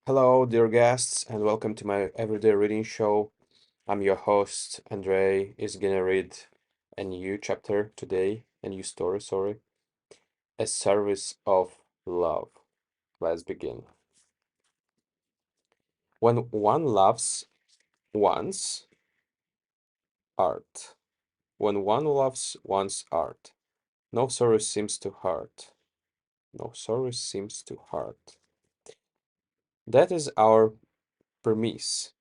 Hello, dear guests, and welcome to my everyday reading show. I'm your host, Andre, is gonna read a new chapter today, a new story, sorry. A Service of Love. Let's begin. When one loves one's art, when one loves one's art, no sorrow seems to hurt. No sorrow seems to hurt. That is our premise.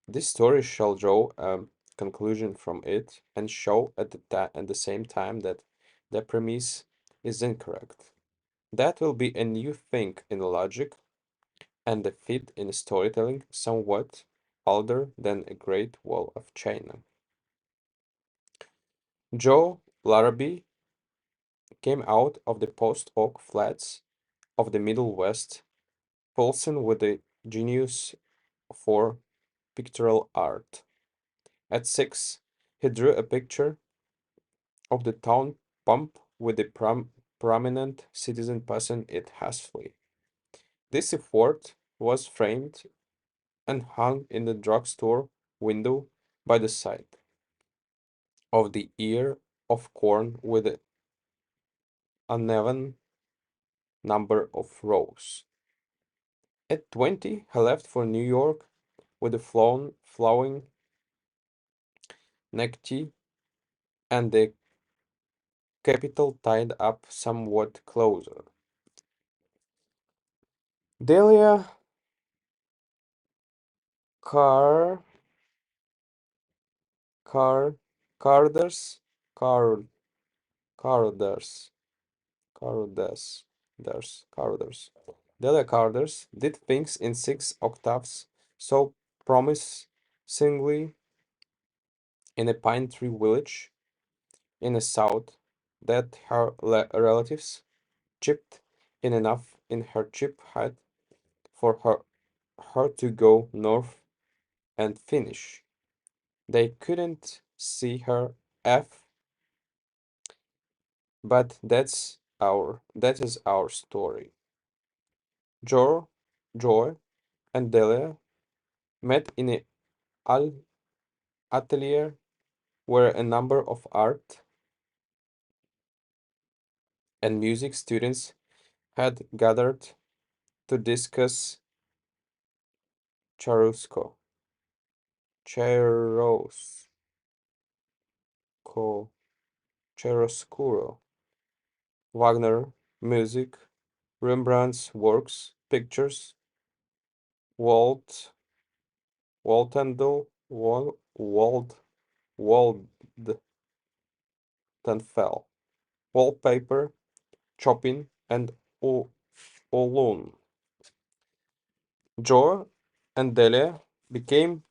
This story shall draw a conclusion from it and show at the same time that the premise is incorrect. That will be a new thing in logic and a feat in storytelling somewhat older than a Great Wall of China. Joe Larrabee came out of the post oak flats of the Middle West, pulsing with a genius for pictorial art. At 6, he drew a picture of the town pump with the prominent citizen passing it hastily. This effort was framed and hung in the drugstore window by the side of the ear of corn with an uneven number of rows. At 20, he left for New York with a flowing necktie and the capital tied up somewhat closer. Delia Carr Car Carders Card Carders Carders Carders Delia Carders did things in 6 octaves so promisingly in a pine tree village in the south that her relatives chipped in enough in her cheap hat for her to go north and finish. They couldn't see her F, but that is our story. Joe, Joy and Delia met in a al atelier where a number of art and music students had gathered to discuss Charusco, Cherosco, Chiaroscuro, Wagner, music, Rembrandt's works, pictures, Walt, Waltendale, Waldenfell, wallpaper, Chopin, and Olun. Joe and Delia became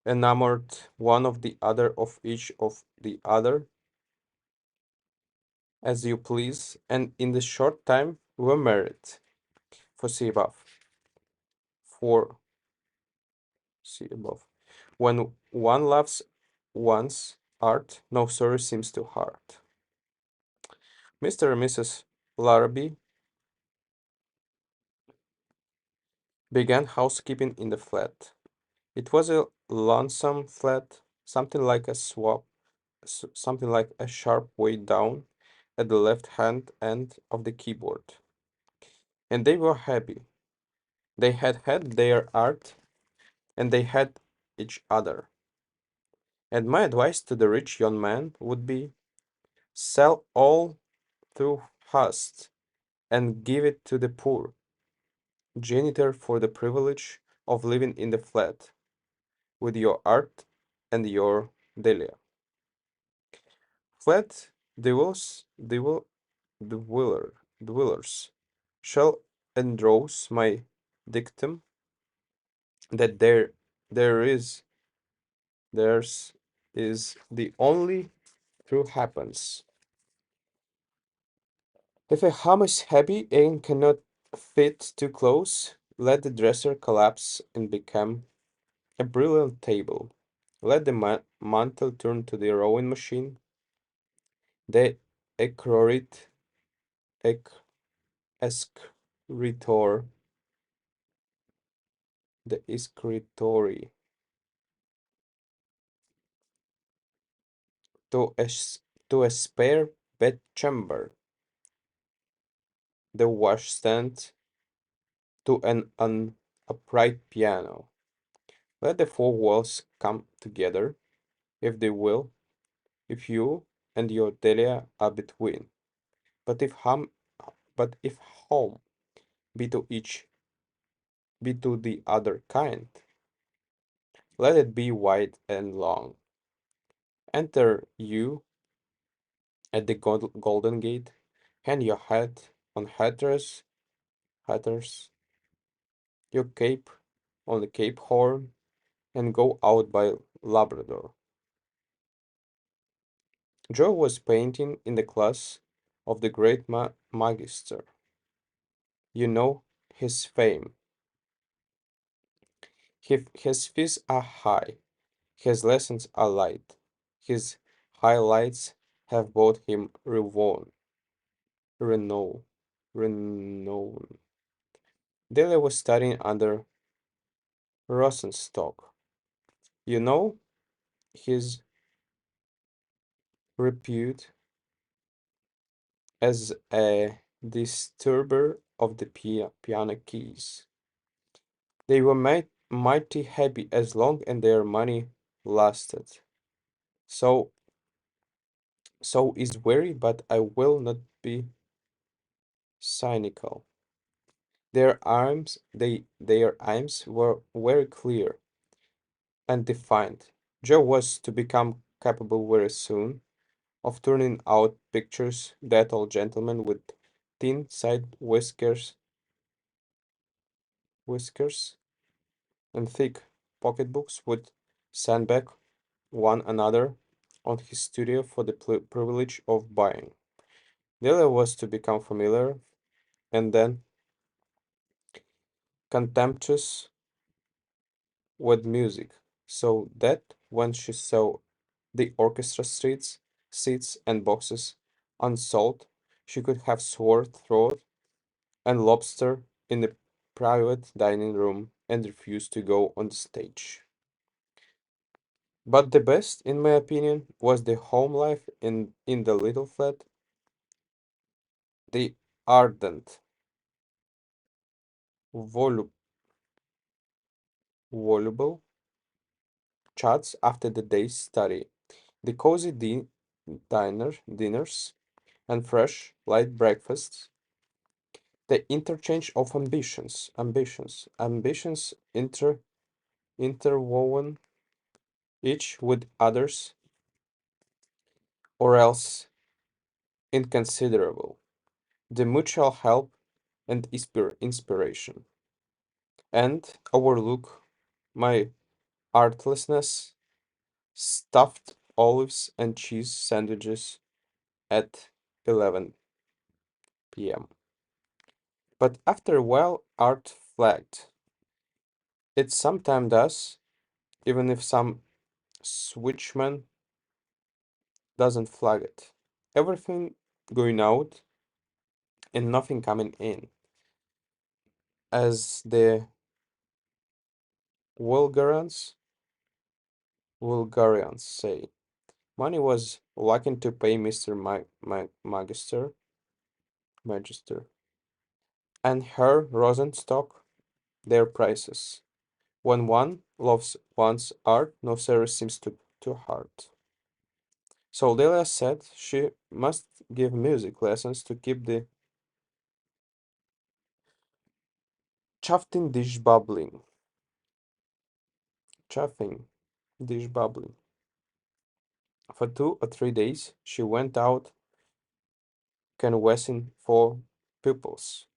enamored one of the other of each of the other, as you please, and in the short time were married. For see above. For see above. When one loves one's art, no sorrow seems too hard. Mr. and Mrs. Larrabee began housekeeping in the flat. It was a lonesome flat, something like a sharp way down at the left hand end of the keyboard. And they were happy. They had their art, and they had each other. And my advice to the rich young man would be sell all through hast and give it to the poor janitor for the privilege of living in the flat with your art and your Delia. Flat dwellers shall endorse my dictum that theirs is the only true happens. If a ham is heavy and cannot fit too close, let the dresser collapse and become a brilliant table. Let the mantle turn to the rowing machine, the ecrorit, escritor, the escritory, to to a spare bedchamber, the washstand, to an upright piano. Let the four walls come together, if they will, if you and your Delia are between. But if hum, but if home be to each, be to the other kind, let it be wide and long. Enter you at the golden gate, hang your hat on hatters, your cape on the Cape Horn, and go out by Labrador. Joe was painting in the class of the great magister. You know his fame. His fees are high, his lessons are light, his highlights have brought him renown, renown. Delia was studying under Rosenstock. You know his repute as a disturber of the piano keys. They were mighty happy as long as their money lasted. So so is weary, but I will not be cynical. Their aims were very clear and defined. Joe was to become capable very soon of turning out pictures. That old gentleman with thin side whiskers and thick pocketbooks would send back one another on his studio for the privilege of buying. The other was to become familiar and then contemptuous with music, so that when she saw the orchestra seats and boxes unsold, she could have sore throat and lobster in the private dining room and refuse to go on the stage. But the best, in my opinion, was the home life in the little flat, the ardent, volu- voluble chats after the day's study, the cozy dinners, and fresh, light breakfasts, the interchange of ambitions interwoven each with others, or else inconsiderable, the mutual help and inspiration, and overlook my artlessness, stuffed olives and cheese sandwiches at 11 p.m. But after a while, art flagged. It sometimes does, even if some switchman doesn't flag it. Everything going out and nothing coming in. As the Bulgarians, Bulgarians say, money was lacking to pay Mr. Magister, and Herr Rosenstock their prices. When one loves one's art, no service seems too hard. So Delia said she must give music lessons to keep the chafing dish bubbling. Chafing dish bubbling. For 2 or 3 days, she went out canvassing for pupils.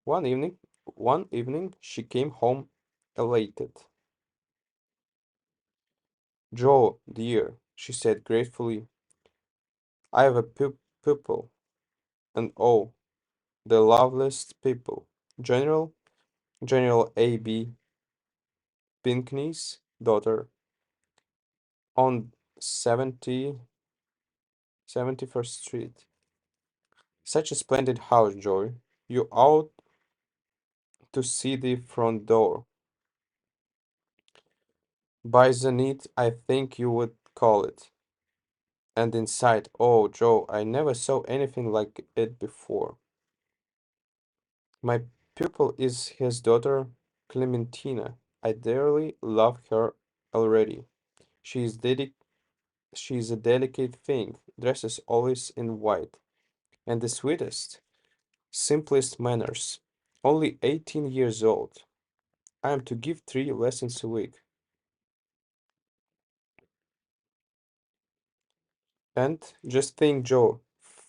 One evening, one evening, she came home elated. Joe, dear, she said gratefully, I have a pupil, and oh, the loveliest people. General A.B. Pinckney's daughter on 71st Street. Such a splendid house, Joy. You ought to see the front door. Bisonite, I think you would call it. And inside, oh, Joe, I never saw anything like it before. My pupil is his daughter, Clementina. I dearly love her already. She is dedic she is a delicate thing, dresses always in white, and the sweetest, simplest manners. Only 18 years old. I am to give 3 lessons a week. And just think, Joe,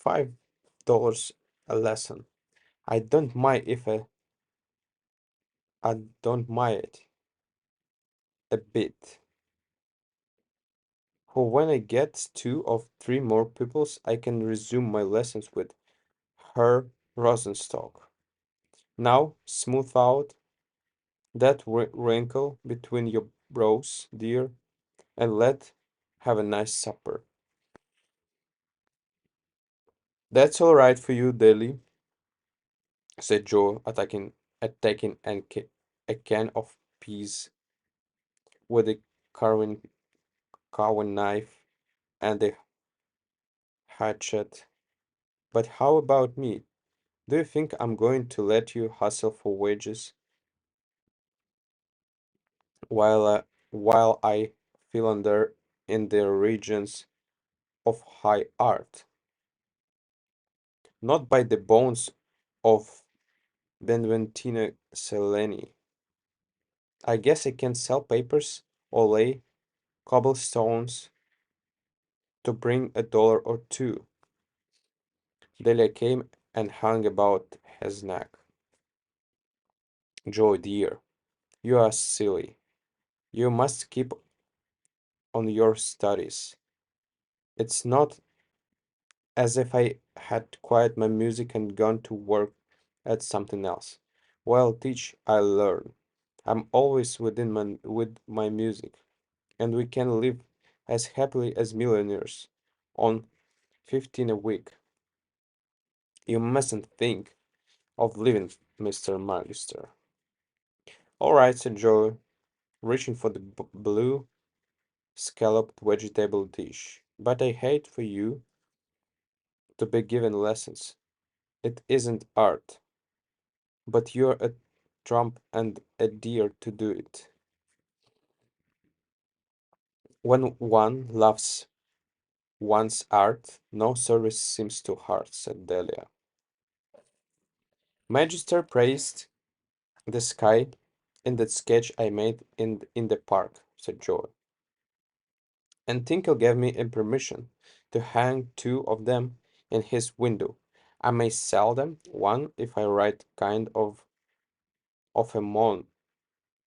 $5 a lesson. I don't mind if I don't mind it a bit. For when I get 2 or 3 more pupils, I can resume my lessons with Herr Rosenstock. Now, smooth out that wrinkle between your brows, dear, and let have a nice supper. That's all right for you, Deli, said Joe, attacking a can of peas with a carving knife and a hatchet. But how about me? Do you think I'm going to let you hustle for wages while uh, while I feel under in the regions of high art? Not by the bones of Benventino Cellini. I guess I can sell papers or lay cobblestones to bring $1 or 2. Delia came and hung about his neck. Joe, dear, you are silly. You must keep on your studies. It's not as if I had quit my music and gone to work at something else. While teach, I learn. I'm always with my music, and we can live as happily as millionaires on 15 a week. You mustn't think of leaving, Mr. Magister. All right, said Joe, reaching for the blue scalloped vegetable dish. But I hate for you to be given lessons. It isn't art, but you're a trump and a dear to do it. When one loves one's art, no service seems too hard, said Delia. Magister praised the sky in that sketch I made in the park, said Joe. And Tinkle gave me a permission to hang 2 of them in his window. I may sell them, one if I write kind of a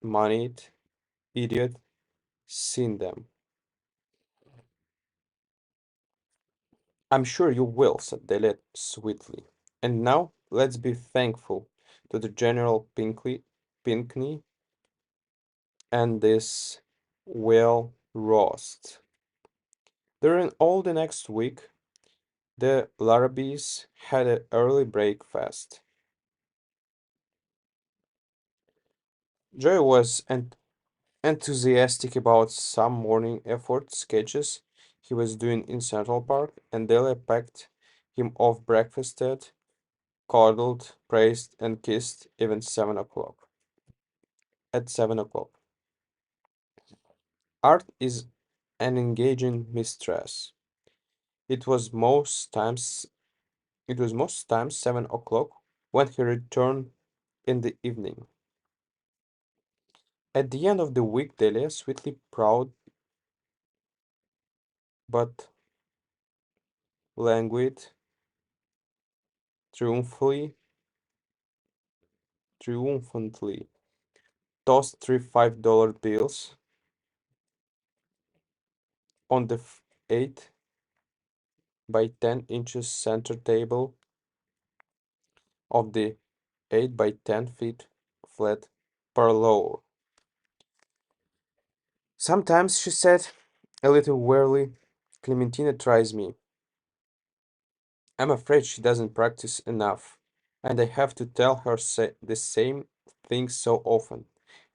moneyed idiot seen them. I'm sure you will, said Delia sweetly. And now let's be thankful to the General Pinkney and this whale roast. During all the next week, the Larrabees had an early breakfast. Joy was enthusiastic about some morning effort sketches he was doing in Central Park, and Delia packed him off breakfasted, cuddled, praised, and kissed even 7 o'clock. At 7 o'clock. Art is an engaging mistress. It was most times it was most times 7 o'clock when he returned in the evening. At the end of the week, Delia, sweetly proud but languid, triumphantly, triumphantly tossed 3 $5 bills on the 8 by 10 inches center table of the 8 by 10 feet flat parlor. Sometimes, she said, a little wearily, Clementina tries me. I'm afraid she doesn't practice enough. and I have to tell her the same thing so often.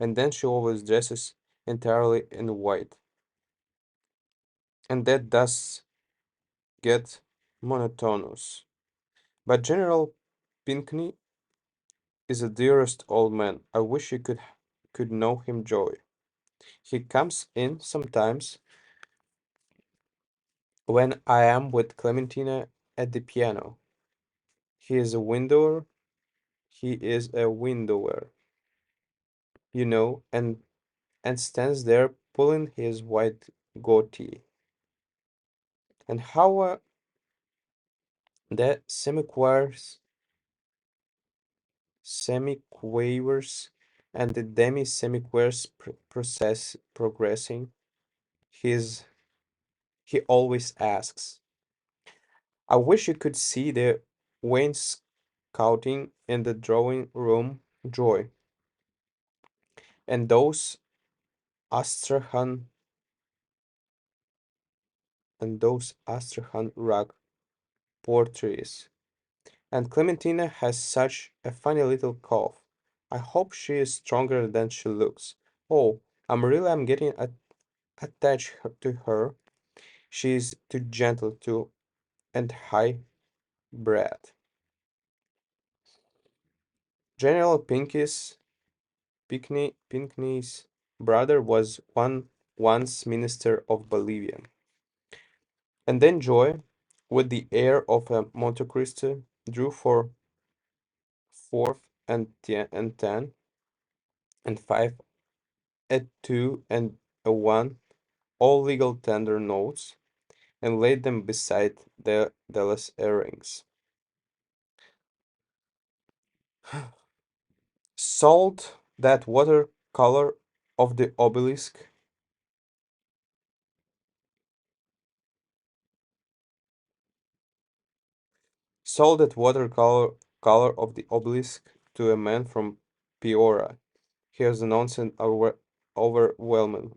And then she always dresses entirely in white, and that does get monotonous. But General Pinkney is the dearest old man. I wish you could know him, Joy. He comes in sometimes when I am with Clementina at the piano. He is a windower. He is a windower, and stands there pulling his white goatee. And how the semiquavers, and the demi-semiquavers progressing, he's he always asks. I wish you could see the wainscoting in the drawing room, Joy, and Astrakhan those Astrakhan rug portraits. And Clementina has such a funny little cough. I hope she is stronger than she looks. Oh, I'm getting attached to her. She is too gentle too and high bred. General Pinkney's brother was once minister of Bolivia. And then Joy, with the air of a Monte Cristo, drew for fourth and 10 and 5 at 2 and a 1, all legal tender notes, and laid them beside the Dallas earrings. Sold that watercolor of the obelisk, sold that watercolor color of the obelisk to a man from Piora. He has announced it overwhelmingly.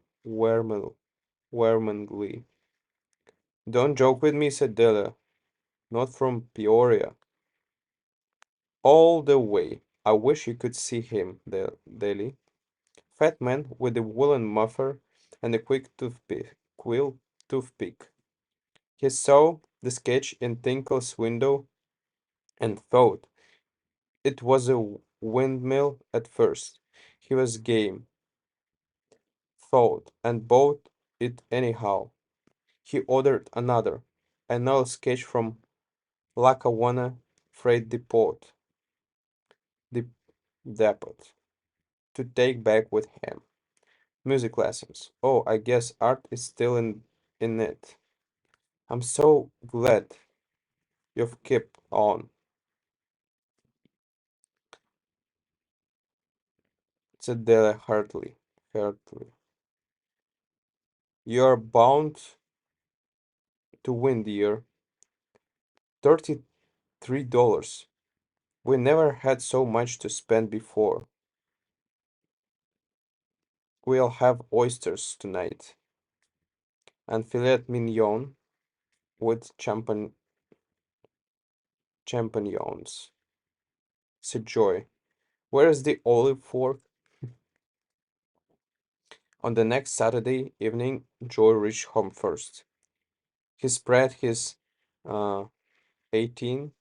Don't joke with me, said Della. Not from Peoria. All the way. I wish you could see him, Deli. Fat man with a woolen muffler and a quill toothpick. He saw the sketch in Tinkle's window and thought it was a windmill at first. He was game, thought, and bought it anyhow. He ordered another sketch from Lackawanna Freight Dep- Depot, to take back with him. Music lessons. Oh, I guess art is still in it. I'm so glad you've kept on, said Della heartily. You're bound to win, dear. $33. We never had so much to spend before. We'll have oysters tonight, and filet mignon with champignons, said Joy. Where's the olive fork? On the next Saturday evening, Joy reached home first. He spread his uh, 18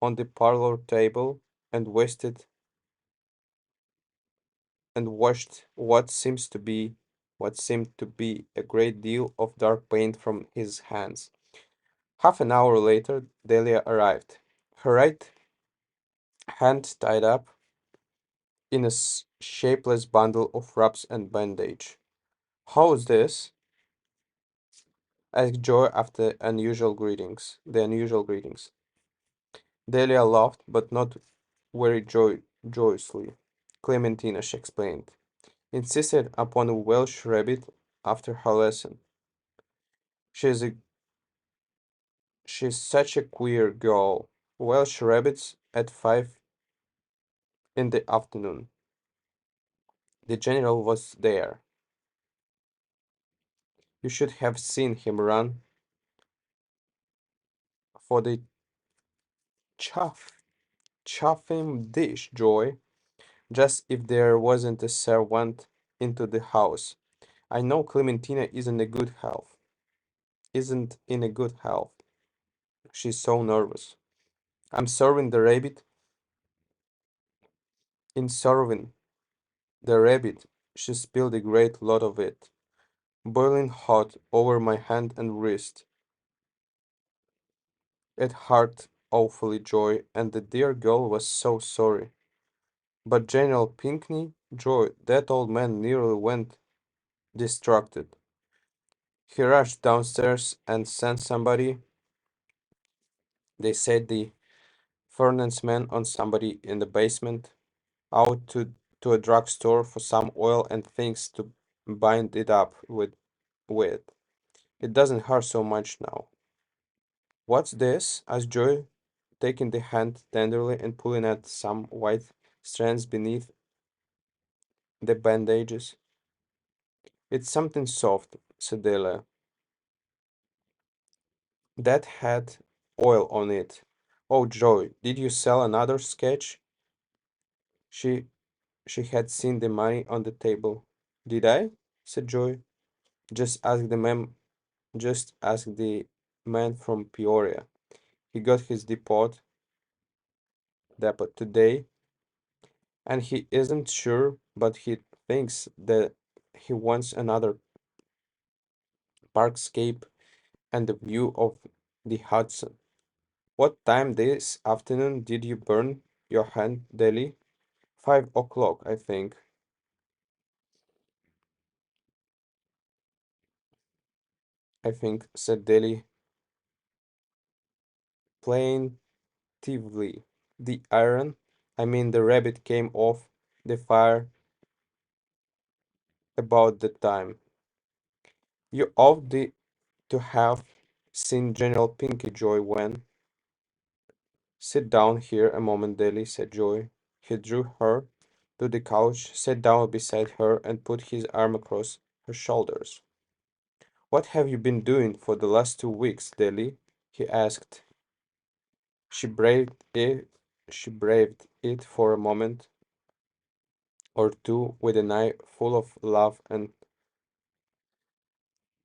on the parlor table and washed what seemed to be a great deal of dark paint from his hands. Half an hour later, Delia arrived, her right hand tied up in a shapeless bundle of wraps and bandage. How's this? Asked Joy after the unusual greetings. Delia laughed, but not very joyously. Clementina, she explained, insisted upon a Welsh rabbit after her lesson. She's a she's such a queer girl. Welsh rabbits at 5 in the afternoon. The general was there. You should have seen him run for the chafing dish, Joy, just if there wasn't a servant into the house. I know Clementina isn't in a good health. She's so nervous. I'm serving the rabbit. In serving the rabbit, she spilled a great lot of it, boiling hot over my hand and wrist. It hurt awfully, Joy, and the dear girl was so sorry. But General Pinkney, Joy, that old man nearly went distracted. He rushed downstairs and sent somebody, they said the furnace man on somebody in the basement, out to a drugstore for some oil and things to bind it up with. It doesn't hurt so much now. What's this? Asked Joy, taking the hand tenderly and pulling at some white strands beneath the bandages. It's something soft, said Della. That had oil on it. Oh, Joy, did you sell another sketch? She she had seen the money on the table. Did I? Said Joy. Just ask the man just ask the man from Peoria. He got his depot today, and he isn't sure, but he thinks that he wants another parkscape and the view of the Hudson. What time this afternoon did you burn your hand, Deli? 5 o'clock, I think. I think, said Deli plaintively. The iron, I mean the rabbit came off the fire about the time. You ought to have seen General Pinky Joy when. Sit down here a moment, Deli, said Joy. He drew her to the couch, sat down beside her, and put his arm across her shoulders. What have you been doing for the last 2 weeks, Deli? He asked. She braved it she braved it for a moment or two with an eye full of love and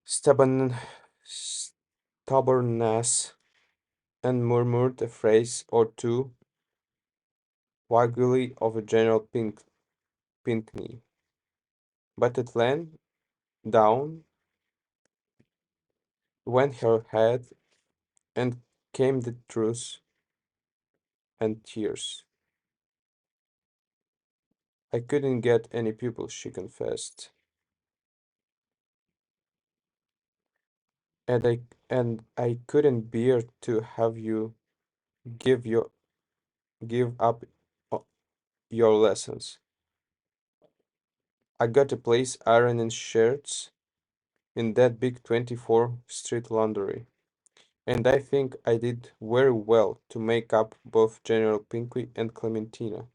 stubborn, stubbornness, and murmured a phrase or two vaguely of a General Pinkney. But at length down went her head, and came the truth and tears. I couldn't get any pupils, she confessed, and I couldn't bear to have you give your give up o- your lessons. I got a place ironing shirts in that big 24th Street laundry, and I think I did very well to make up both General Pinkley and Clementina.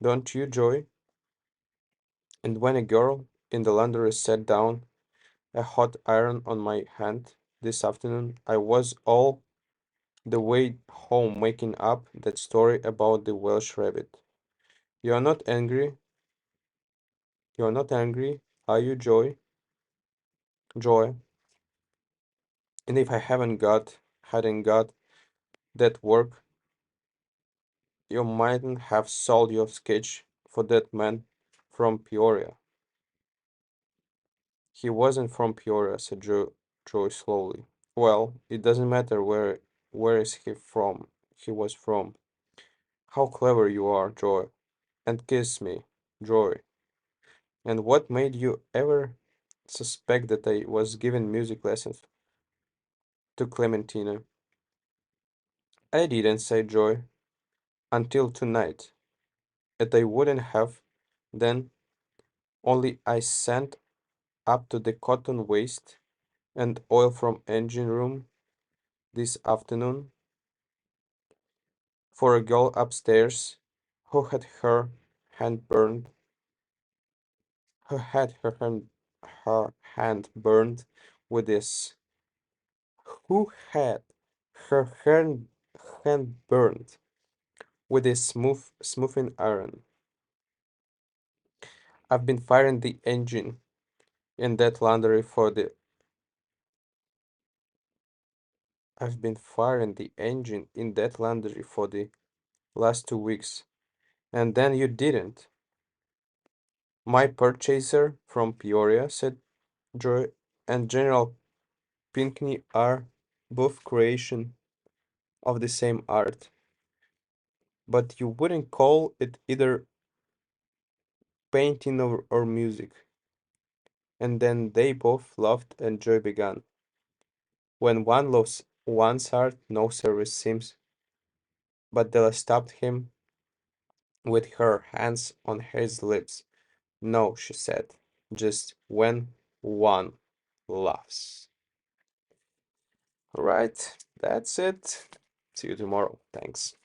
Don't you, Joy? And when a girl in the laundry sat down a hot iron on my hand this afternoon, I was all the way home making up that story about the Welsh rabbit. You're not angry? You're not angry, are you, Joy? Joy. And if I hadn't got that work, you mightn't have sold your sketch for that man from Peoria. He wasn't from Peoria, said Joy slowly. Well, it doesn't matter where is he from. He was from. How clever you are, Joy. And kiss me, Joy. And what made you ever suspect that I was giving music lessons to Clementina? I didn't, say Joy, until tonight. And I wouldn't have then, only I sent up to the cotton waste and oil from engine room this afternoon for a girl upstairs who had hand burned her hand burned with this. Who had her hand hand burned with a smoothing iron. I've been firing the engine in that laundry for the I've been firing the engine in that laundry for the last 2 weeks, and then you didn't. My purchaser from Peoria, said Joy, and General Pinkney are both creation of the same art, but you wouldn't call it either painting or music. And then they both laughed and Joy began. When one loves one's art, no service seems. But Della stopped him with her hands on his lips. No, she said, just when one laughs. All right, that's it. See you tomorrow. Thanks.